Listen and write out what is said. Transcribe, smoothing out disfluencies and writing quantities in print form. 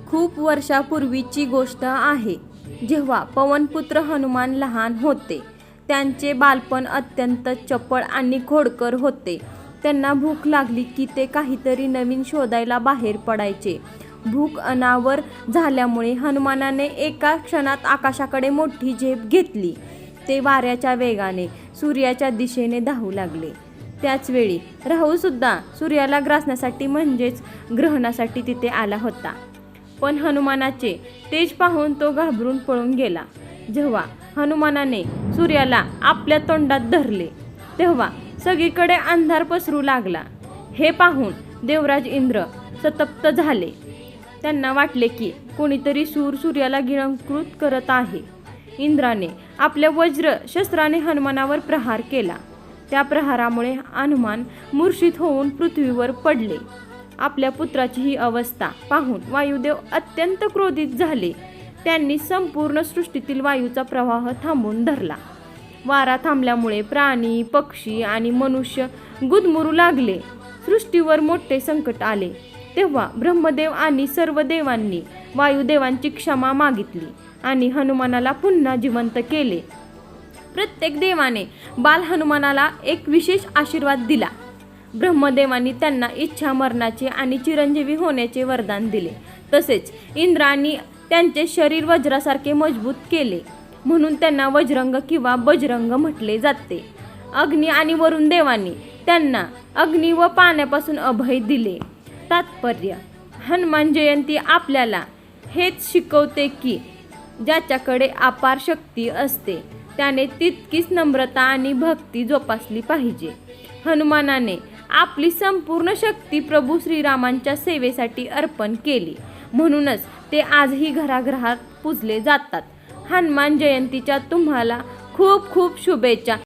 खूप वर्षापूर्वीची गोष्ट आहे, जेव्हा पवनपुत्र हनुमान लहान होते. त्यांचे बालपण अत्यंत चपळ आणि खोडकर होते. त्यांना भूक लागली की ते काहीतरी नवीन शोधायला बाहेर पडायचे. भूक अनावर झाल्यामुळे हनुमानाने एका क्षणात आकाशाकडे मोठी झेप घेतली. ते वाऱ्याच्या वेगाने सूर्याच्या दिशेने धावू लागले. त्याचवेळी राहूसुद्धा सूर्याला ग्रासण्यासाठी म्हणजेच ग्रहणासाठी तिथे आला होता. पण हनुमानाचे तेज पाहून तो घाबरून पळून गेला. जेव्हा हनुमानाने सूर्याला आपल्या तोंडात धरले तेव्हा सगळीकडे अंधार पसरू लागला. हे पाहून देवराज इंद्र संतप्त झाले. त्यांना वाटले की कोणीतरी सूर्याला गिळंकृत करत आहे. इंद्राने आपल्या वज्र शस्त्राने हनुमानावर प्रहार केला. त्या प्रहारामुळे हनुमान मूर्छित होऊन पृथ्वीवर पडले. आपल्या पुत्राची ही अवस्था पाहून वायुदेव अत्यंत क्रोधित झाले. त्यांनी संपूर्ण सृष्टीतील वायूचा प्रवाह थांबवून धरला. वारा थांबल्यामुळे प्राणी, पक्षी आणि मनुष्य गुदमरू लागले. सृष्टीवर मोठे संकट आले. तेव्हा ब्रह्मदेव आणि सर्व देवांनी वायुदेवांची क्षमा मागितली आणि हनुमानाला पुन्हा जिवंत केले. प्रत्येक देवाने बाल हनुमानाला एक विशेष आशीर्वाद दिला. ब्रह्मदेवांनी त्यांना इच्छा मरणाचे आणि चिरंजीवी होण्याचे वरदान दिले. तसेच इंद्राने त्यांचे शरीर वज्रासारखे मजबूत केले, म्हणून त्यांना वज्रंग किंवा बजरंग म्हटले जाते. अग्नी आणि वरुण देवांनी त्यांना अग्नी व पाण्यापासून अभय दिले. तात्पर्य: हनुमान जयंती आपल्याला हेच शिकवते की ज्याच्याकडे अपार शक्ती असते त्याने तितकीच नम्रता आणि भक्ती जोपासली पाहिजे. हनुमानाने आपली संपूर्ण शक्ती प्रभू श्रीरामांच्या सेवेसाठी अर्पण केली, म्हणूनच ते आजही घराघरात पूजले जातात. हनुमान जयंतीच्या तुम्हाला खूप खूप शुभेच्छा.